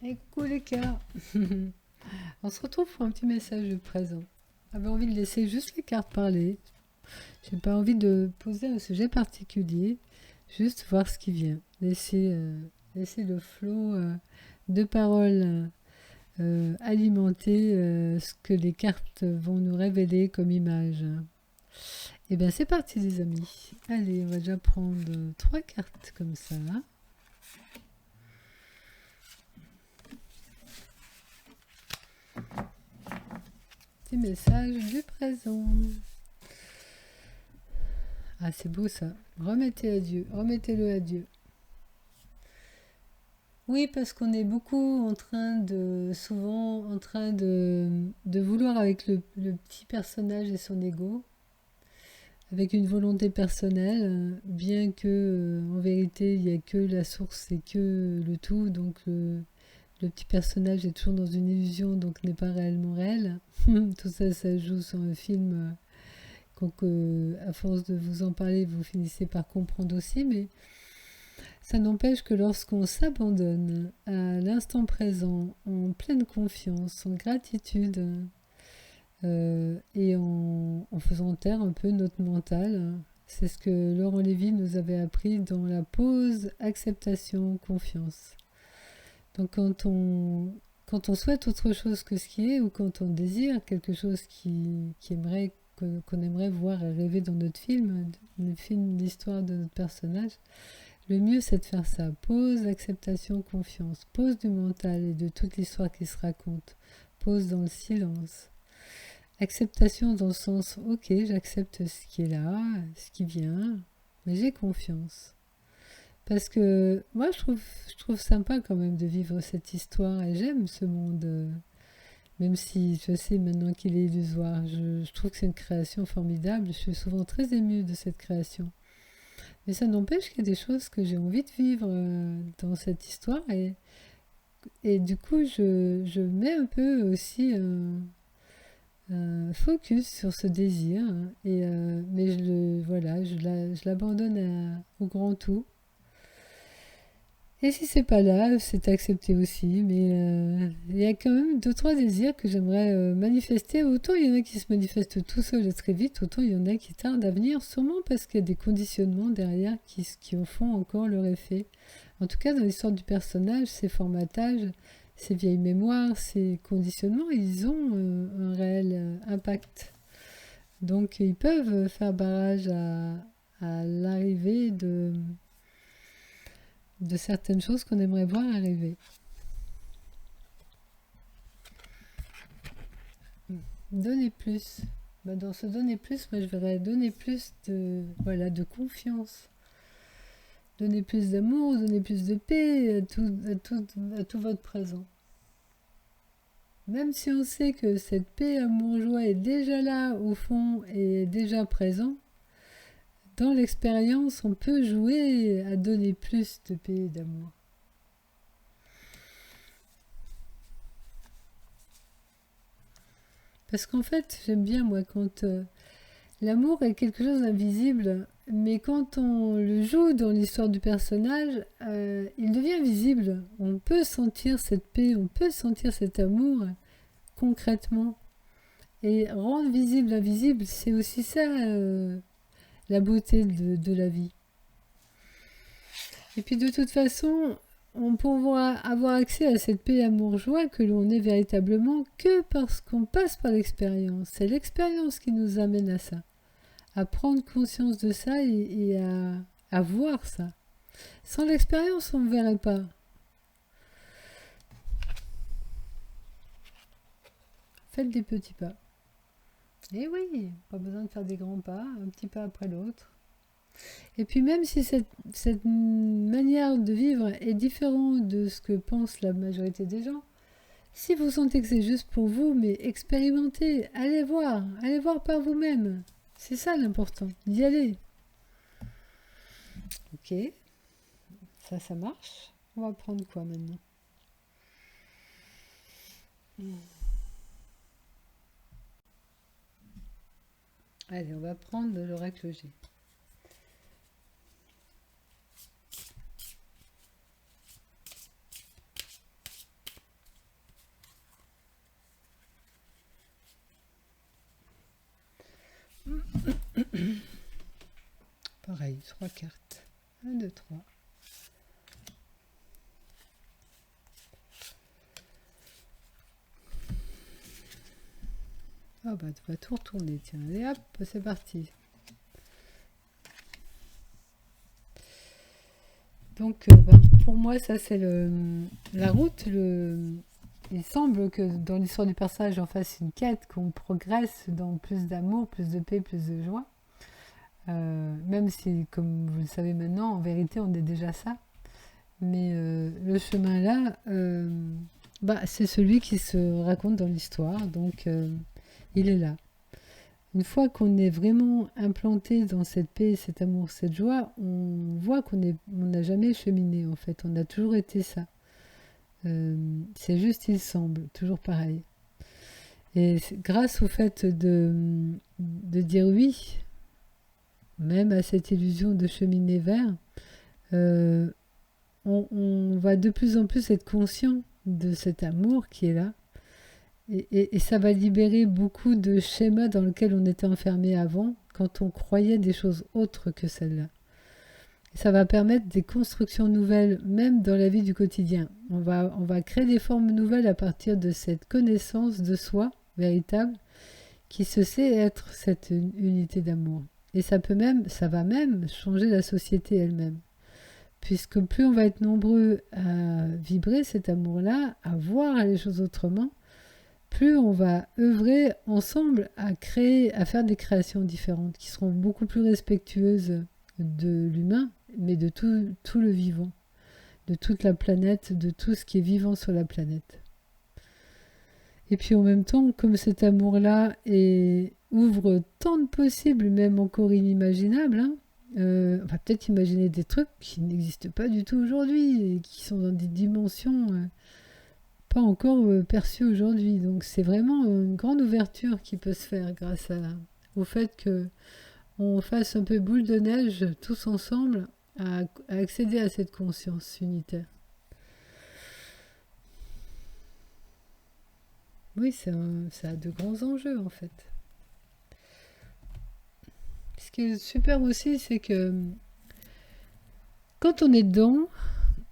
Et coucou les cœurs. On se retrouve pour un petit message de présent. J'avais envie de laisser juste les cartes parler. J'ai pas envie de poser un sujet particulier. Juste voir ce qui vient. Laisser le flot de paroles alimenter ce que les cartes vont nous révéler comme image. Et bien c'est parti les amis. Allez, on va déjà prendre trois cartes comme ça. Petit message du présent. Ah, c'est beau ça. Remettez à Dieu. Remettez-le à Dieu. Oui, parce qu'on est beaucoup souvent en train de vouloir avec le petit personnage et son ego, avec une volonté personnelle, bien que en vérité il n'y a que la source et que le tout, donc le petit personnage est toujours dans une illusion, donc n'est pas réellement réel. Tout ça, ça joue sur un film. Donc, à force de vous en parler, vous finissez par comprendre aussi, mais ça n'empêche que lorsqu'on s'abandonne à l'instant présent, en pleine confiance, en gratitude, et en faisant taire un peu notre mental, c'est ce que Laurent Lévy nous avait appris dans la pause acceptation confiance. Donc quand on souhaite autre chose que ce qui est, ou quand on désire quelque chose qu'on aimerait voir et rêver dans notre film, l'histoire de notre personnage, le mieux c'est de faire ça. Pause, acceptation, confiance. Pause du mental et de toute l'histoire qui se raconte. Pause dans le silence. Acceptation dans le sens, ok, j'accepte ce qui est là, ce qui vient, mais j'ai confiance. Parce que moi je trouve sympa quand même de vivre cette histoire et j'aime ce monde, même si je sais maintenant qu'il est illusoire. Je trouve que c'est une création formidable, je suis souvent très émue de cette création. Mais ça n'empêche qu'il y a des choses que j'ai envie de vivre dans cette histoire et du coup je mets un peu aussi un focus sur ce désir mais voilà, je l'abandonne au grand tout. Et si c'est pas là, c'est accepté aussi. Mais il y a quand même deux, trois désirs que j'aimerais manifester. Autant il y en a qui se manifestent tout seuls et très vite, autant il y en a qui tardent à venir, sûrement parce qu'il y a des conditionnements derrière qui en font encore leur effet. En tout cas, dans l'histoire du personnage, ces formatages, ces vieilles mémoires, ces conditionnements, ils ont un réel impact. Donc ils peuvent faire barrage à l'arrivée de certaines choses qu'on aimerait voir arriver. Donner plus. Bah, dans ce donner plus, moi je verrais donner plus de confiance. Donner plus d'amour, donner plus de paix à tout votre présent. Même si on sait que cette paix, amour, joie est déjà là au fond et déjà présent, dans l'expérience, on peut jouer à donner plus de paix et d'amour. Parce qu'en fait, j'aime bien moi quand l'amour est quelque chose d'invisible, mais quand on le joue dans l'histoire du personnage, il devient visible. On peut sentir cette paix, on peut sentir cet amour concrètement. Et rendre visible l'invisible, c'est aussi ça la beauté de la vie. Et puis de toute façon, on pourra avoir accès à cette paix, amour, joie que l'on est véritablement que parce qu'on passe par l'expérience. C'est l'expérience qui nous amène à ça. À prendre conscience de ça et à voir ça. Sans l'expérience, on ne verrait pas. Faites des petits pas. Et oui, pas besoin de faire des grands pas, un petit pas après l'autre. Et puis même si cette manière de vivre est différente de ce que pense la majorité des gens, si vous sentez que c'est juste pour vous, mais expérimentez, allez voir par vous-même. C'est ça l'important, d'y aller. Ok, ça marche. On va prendre quoi maintenant? Allez, on va prendre l'oracle G. Pareil, 3 cartes. 1, 2, 3. Ah bah tu vas tout retourner, tiens. Allez hop, c'est parti. Donc pour moi ça c'est la route. Il semble que dans l'histoire du personnage on fasse une quête, qu'on progresse dans plus d'amour, plus de paix, plus de joie. Même si, comme vous le savez maintenant, en vérité on est déjà ça. Mais le chemin là, c'est celui qui se raconte dans l'histoire, donc il est là. Une fois qu'on est vraiment implanté dans cette paix, cet amour, cette joie, on voit qu'on n'a jamais cheminé en fait, on a toujours été ça. C'est juste, il semble, toujours pareil. Et grâce au fait de dire oui, même à cette illusion de cheminer vers, on va de plus en plus être conscient de cet amour qui est là. Et ça va libérer beaucoup de schémas dans lesquels on était enfermé avant, quand on croyait des choses autres que celles-là. Et ça va permettre des constructions nouvelles, même dans la vie du quotidien. On va créer des formes nouvelles à partir de cette connaissance de soi véritable, qui se sait être cette unité d'amour. Et ça va même changer la société elle-même. Puisque plus on va être nombreux à vibrer cet amour-là, à voir les choses autrement, plus on va œuvrer ensemble à faire des créations différentes qui seront beaucoup plus respectueuses de l'humain, mais de tout le vivant, de toute la planète, de tout ce qui est vivant sur la planète. Et puis en même temps, comme cet amour-là ouvre tant de possibles, même encore inimaginables, on va peut-être imaginer des trucs qui n'existent pas du tout aujourd'hui et qui sont dans des dimensions pas encore perçues aujourd'hui. Donc c'est vraiment une grande ouverture qui peut se faire grâce au fait qu'on fasse un peu boule de neige tous ensemble à accéder à cette conscience unitaire. Oui, ça a de grands enjeux en fait. Ce qui est super aussi, c'est que quand on est dedans,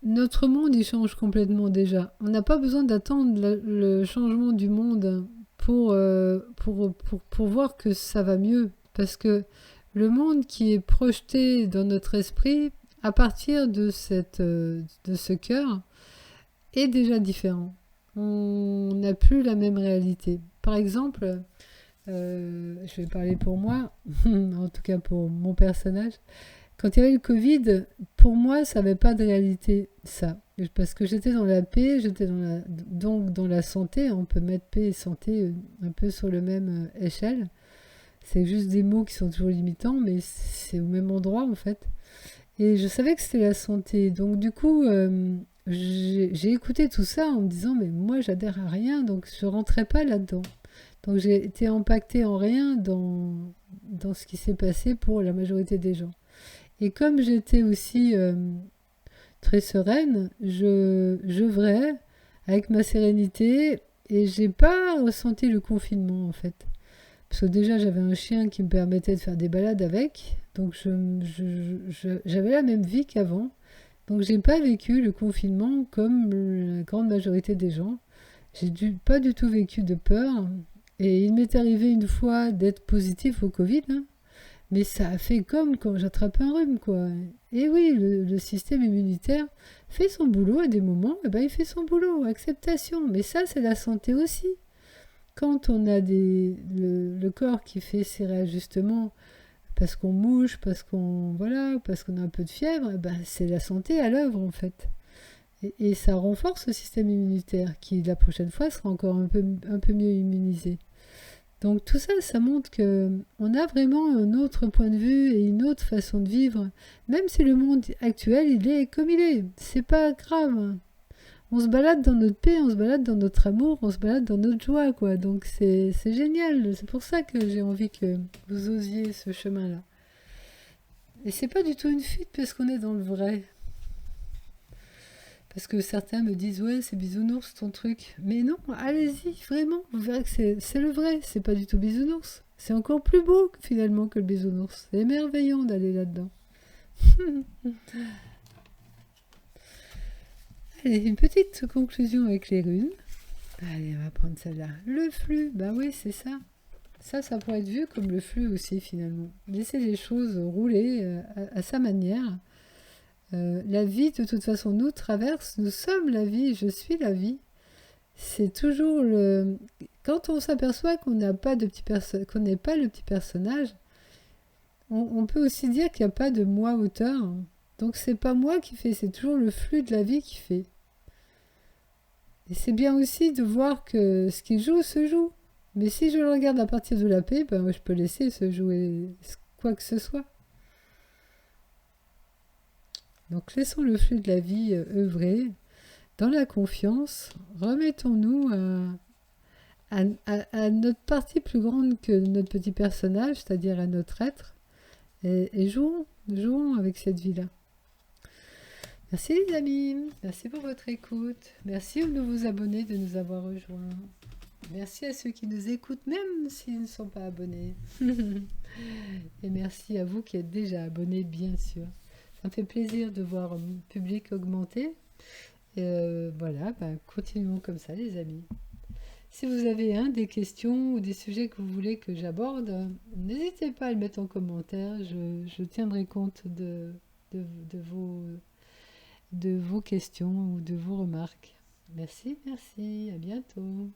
notre monde il change complètement déjà. On n'a pas besoin d'attendre le changement du monde pour voir que ça va mieux. Parce que le monde qui est projeté dans notre esprit, à partir de ce cœur, est déjà différent. On n'a plus la même réalité. Par exemple, je vais parler pour moi, en tout cas pour mon personnage. Quand il y avait le Covid, pour moi, ça n'avait pas de réalité, ça. Parce que j'étais dans la paix, j'étais donc dans la santé. On peut mettre paix et santé un peu sur la même échelle. C'est juste des mots qui sont toujours limitants, mais c'est au même endroit, en fait. Et je savais que c'était la santé. Donc, du coup, j'ai écouté tout ça en me disant, mais moi, j'adhère à rien, donc je ne rentrais pas là-dedans. Donc, j'ai été impactée en rien dans ce qui s'est passé pour la majorité des gens. Et comme j'étais aussi très sereine, j'œuvrais avec ma sérénité et j'ai pas ressenti le confinement en fait. Parce que déjà j'avais un chien qui me permettait de faire des balades avec, donc j'avais la même vie qu'avant. Donc j'ai pas vécu le confinement comme la grande majorité des gens. Pas du tout vécu de peur. Et il m'est arrivé une fois d'être positif au Covid, hein. Mais ça a fait comme quand j'attrape un rhume, quoi. Et oui, le système immunitaire fait son boulot à des moments, et ben il fait son boulot, acceptation. Mais ça, c'est la santé aussi. Quand on a le corps qui fait ses réajustements, parce qu'on mouche, parce qu'on a un peu de fièvre, ben c'est la santé à l'œuvre en fait. Et ça renforce le système immunitaire, qui la prochaine fois sera encore un peu mieux immunisé. Donc tout ça, ça montre qu'on a vraiment un autre point de vue et une autre façon de vivre. Même si le monde actuel, il est comme il est. C'est pas grave. On se balade dans notre paix, on se balade dans notre amour, on se balade dans notre joie, quoi. Donc c'est génial. C'est pour ça que j'ai envie que vous osiez ce chemin-là. Et c'est pas du tout une fuite parce qu'on est dans le vrai. Parce que certains me disent, ouais, c'est bisounours ton truc. Mais non, allez-y, vraiment. Vous verrez que c'est le vrai, c'est pas du tout bisounours. C'est encore plus beau finalement que le bisounours. C'est émerveillant d'aller là-dedans. Allez, une petite conclusion avec les runes. Allez, on va prendre celle-là. Le flux, bah oui, c'est ça. Ça pourrait être vu comme le flux aussi finalement. Laisser les choses rouler à sa manière. La vie, de toute façon, nous traverse. Nous sommes la vie. Je suis la vie. C'est toujours le. Quand on s'aperçoit qu'on n'a pas de qu'on n'est pas le petit personnage, on peut aussi dire qu'il n'y a pas de moi auteur. Donc c'est pas moi qui fais, c'est toujours le flux de la vie qui fait. Et c'est bien aussi de voir que ce qui joue se joue. Mais si je le regarde à partir de la paix, ben je peux laisser se jouer quoi que ce soit. Donc laissons le flux de la vie œuvrer. Dans la confiance, remettons-nous à notre partie plus grande que notre petit personnage, c'est-à-dire à notre être, et jouons avec cette vie-là. Merci les amis, merci pour votre écoute, merci aux nouveaux abonnés de nous avoir rejoints, merci à ceux qui nous écoutent même s'ils ne sont pas abonnés, et merci à vous qui êtes déjà abonnés bien sûr. Ça me fait plaisir de voir mon public augmenter. Voilà, continuons comme ça les amis. Si vous avez des questions ou des sujets que vous voulez que j'aborde, n'hésitez pas à le mettre en commentaire. Je tiendrai compte de vos questions ou de vos remarques. Merci, à bientôt.